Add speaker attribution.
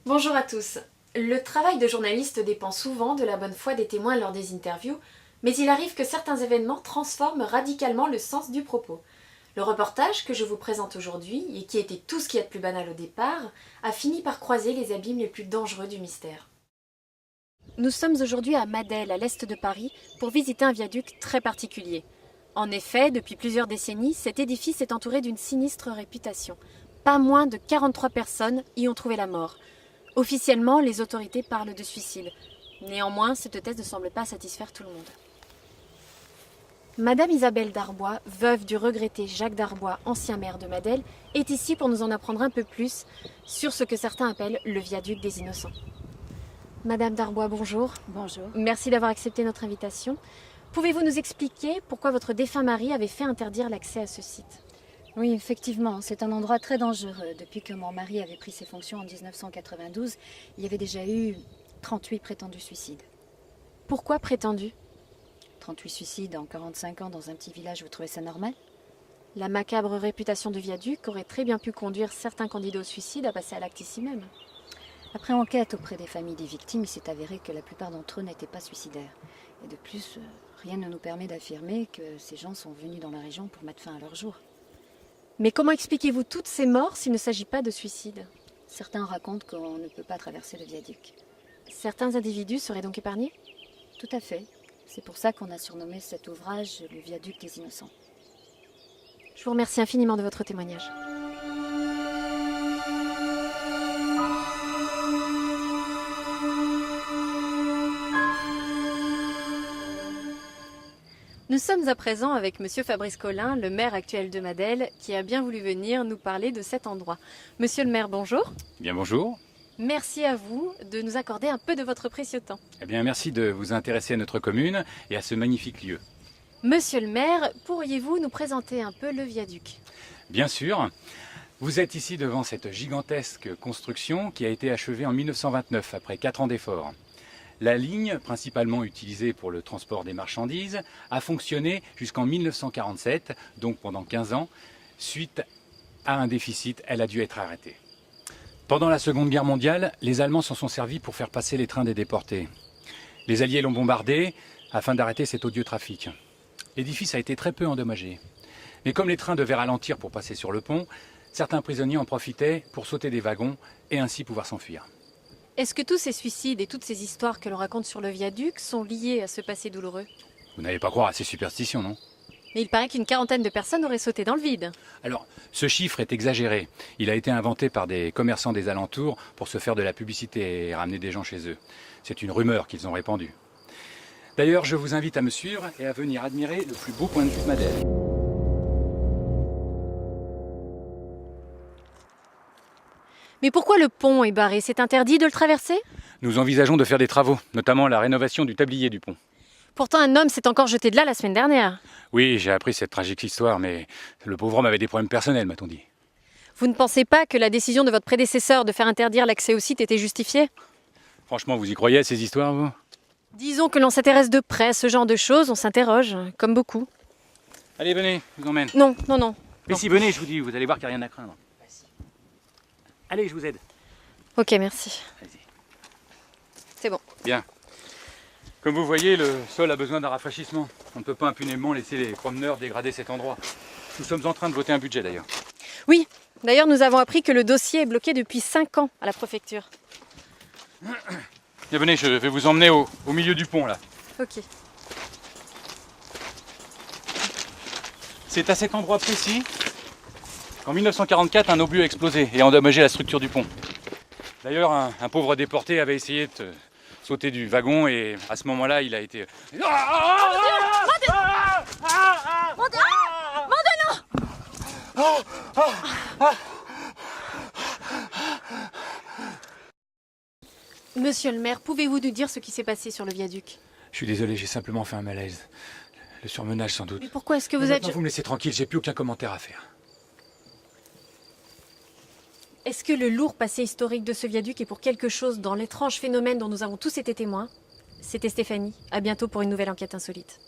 Speaker 1: Bonjour à tous. Le travail de journaliste dépend souvent de la bonne foi des témoins lors des interviews, mais il arrive que certains événements transforment radicalement le sens du propos. Le reportage que je vous présente aujourd'hui, et qui était tout ce qu'il y a de plus banal au départ, a fini par croiser les abîmes les plus dangereux du mystère. Nous sommes aujourd'hui à Madel, à l'est de Paris, pour visiter un viaduc très particulier. En effet, depuis plusieurs décennies, cet édifice est entouré d'une sinistre réputation. Pas moins de 43 personnes y ont trouvé la mort. Officiellement, les autorités parlent de suicide. Néanmoins, cette thèse ne semble pas satisfaire tout le monde. Madame Isabelle Darbois, veuve du regretté Jacques Darbois, ancien maire de Madel, est ici pour nous en apprendre un peu plus sur ce que certains appellent le viaduc des innocents. Madame Darbois, bonjour.
Speaker 2: Bonjour.
Speaker 1: Merci d'avoir accepté notre invitation. Pouvez-vous nous expliquer pourquoi votre défunt mari avait fait interdire l'accès à ce site ?
Speaker 2: Oui, effectivement, c'est un endroit très dangereux. Depuis que mon mari avait pris ses fonctions en 1992, il y avait déjà eu 38 prétendus suicides.
Speaker 1: Pourquoi prétendu ?
Speaker 2: 38 suicides en 45 ans dans un petit village, vous trouvez ça normal?
Speaker 1: La macabre réputation de viaduc aurait très bien pu conduire certains candidats au suicide à passer à l'acte ici même.
Speaker 2: Après enquête auprès des familles des victimes, il s'est avéré que la plupart d'entre eux n'étaient pas suicidaires. Et de plus, rien ne nous permet d'affirmer que ces gens sont venus dans la région pour mettre fin à leur jour.
Speaker 1: Mais comment expliquez-vous toutes ces morts s'il ne s'agit pas de suicide ?
Speaker 2: Certains racontent qu'on ne peut pas traverser le viaduc.
Speaker 1: Certains individus seraient donc épargnés ?
Speaker 2: Tout à fait. C'est pour ça qu'on a surnommé cet ouvrage le viaduc des innocents.
Speaker 1: Je vous remercie infiniment de votre témoignage. Nous sommes à présent avec Monsieur Fabrice Collin, le maire actuel de Madel, qui a bien voulu venir nous parler de cet endroit. Monsieur le maire, bonjour.
Speaker 3: Bien bonjour.
Speaker 1: Merci à vous de nous accorder un peu de votre précieux temps.
Speaker 3: Eh bien merci de vous intéresser à notre commune et à ce magnifique lieu.
Speaker 1: Monsieur le maire, pourriez-vous nous présenter un peu le viaduc ?
Speaker 3: Bien sûr, vous êtes ici devant cette gigantesque construction qui a été achevée en 1929 après 4 ans d'efforts. La ligne, principalement utilisée pour le transport des marchandises, a fonctionné jusqu'en 1947, donc pendant 15 ans. Suite à un déficit, elle a dû être arrêtée. Pendant la Seconde Guerre mondiale, les Allemands s'en sont servis pour faire passer les trains des déportés. Les Alliés l'ont bombardé afin d'arrêter cet odieux trafic. L'édifice a été très peu endommagé. Mais comme les trains devaient ralentir pour passer sur le pont, certains prisonniers en profitaient pour sauter des wagons et ainsi pouvoir s'enfuir.
Speaker 1: Est-ce que tous ces suicides et toutes ces histoires que l'on raconte sur le viaduc sont liés à ce passé douloureux ?
Speaker 3: Vous n'allez pas croire à ces superstitions, non ?
Speaker 1: Mais il paraît qu'une quarantaine de personnes auraient sauté dans le vide.
Speaker 3: Alors, ce chiffre est exagéré. Il a été inventé par des commerçants des alentours pour se faire de la publicité et ramener des gens chez eux. C'est une rumeur qu'ils ont répandue. D'ailleurs, je vous invite à me suivre et à venir admirer le plus beau point de vue de Madel.
Speaker 1: Mais pourquoi le pont est barré ? C'est interdit de le traverser ?
Speaker 3: Nous envisageons de faire des travaux, notamment la rénovation du tablier du pont.
Speaker 1: Pourtant, un homme s'est encore jeté de là la semaine dernière.
Speaker 3: Oui, j'ai appris cette tragique histoire, mais le pauvre homme avait des problèmes personnels, m'a-t-on dit.
Speaker 1: Vous ne pensez pas que la décision de votre prédécesseur de faire interdire l'accès au site était justifiée ?
Speaker 3: Franchement, vous y croyez à ces histoires, vous ?
Speaker 1: Disons que l'on s'intéresse de près à ce genre de choses, on s'interroge, comme beaucoup.
Speaker 3: Allez, venez, je vous emmène.
Speaker 1: Non, non, non.
Speaker 3: Mais si, venez, je vous dis, vous allez voir qu'il n'y a rien à craindre. Allez, je vous aide.
Speaker 1: Ok, merci.
Speaker 3: Allez-y.
Speaker 1: C'est bon.
Speaker 3: Bien. Comme vous voyez, le sol a besoin d'un rafraîchissement. On ne peut pas impunément laisser les promeneurs dégrader cet endroit. Nous sommes en train de voter un budget d'ailleurs.
Speaker 1: Oui, d'ailleurs nous avons appris que le dossier est bloqué depuis 5 ans à la préfecture.
Speaker 3: Bien, venez, je vais vous emmener au milieu du pont là.
Speaker 1: Ok.
Speaker 3: C'est à cet endroit précis qu'en 1944 un obus a explosé et a endommagé la structure du pont. D'ailleurs, un pauvre déporté avait essayé de sauter du wagon et à ce moment-là, il a été...
Speaker 1: Monsieur le maire, pouvez-vous nous dire ce qui s'est passé sur le viaduc ?
Speaker 3: Je suis désolé, j'ai simplement fait un malaise. Le surmenage sans doute.
Speaker 1: Mais pourquoi est-ce que vous
Speaker 3: Mais
Speaker 1: êtes...
Speaker 3: maintenant, vous me laissez tranquille, j'ai plus aucun commentaire à faire.
Speaker 1: Est-ce que le lourd passé historique de ce viaduc est pour quelque chose dans l'étrange phénomène dont nous avons tous été témoins ? C'était Stéphanie. À bientôt pour une nouvelle enquête insolite.